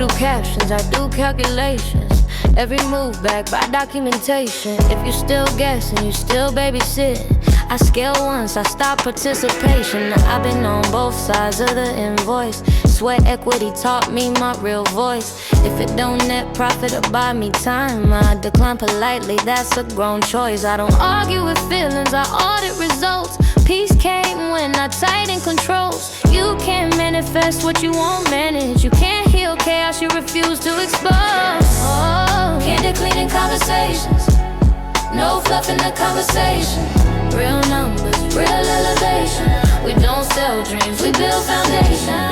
do captions, I do calculations. Every move backed by documentation. If you still guessing, you still babysitting. I scale once, I stop participation. I've been on both sides of the invoice. Sweat equity taught me my real voice. If it don't net profit or buy me time, I decline politely, that's a grown choice. I don't argue with feelings, I audit results. Peace came when I tighten controls. You can't manifest what you won't manage. You can't heal chaos you refuse to expose. Oh, Candid Cleaning Conversations. No fluff in the conversation. Real numbers, real elevation. We don't sell dreams, we build foundation.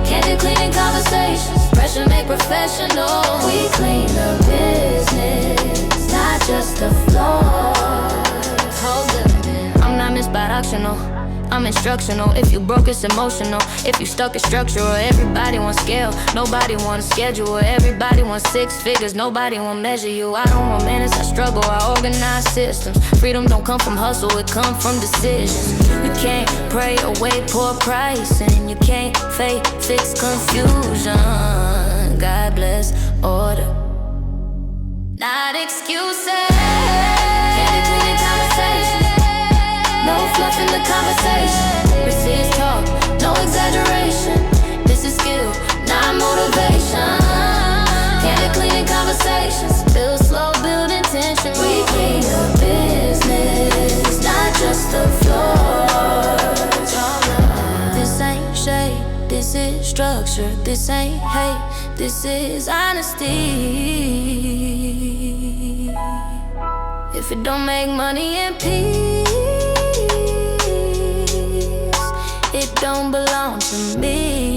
Candid Cleaning Conversations. Pressure make professional. We clean the business, not just the floor. Hold up, I'm not misbidirectional, I'm instructional. If you broke, it's emotional. If you stuck, it's structural. Everybody wants scale, nobody wants schedule. Everybody wants 6 figures, nobody want measure you. I don't want minutes, I struggle, I organize systems. Freedom don't come from hustle, it come from decisions. You can't pray away poor pricing. You can't fake, fix confusion. God bless order, not excuses. Candid Cleaning Conversations. No fluff in the conversation. Receipts talk, no exaggeration. This is skill, not motivation. Candid Cleaning Conversations. Build slow, build intention. We clean the business, not just the floor. This ain't shade, this is structure. This ain't hate, this is honesty. If it don't make money and peace, it don't belong to me.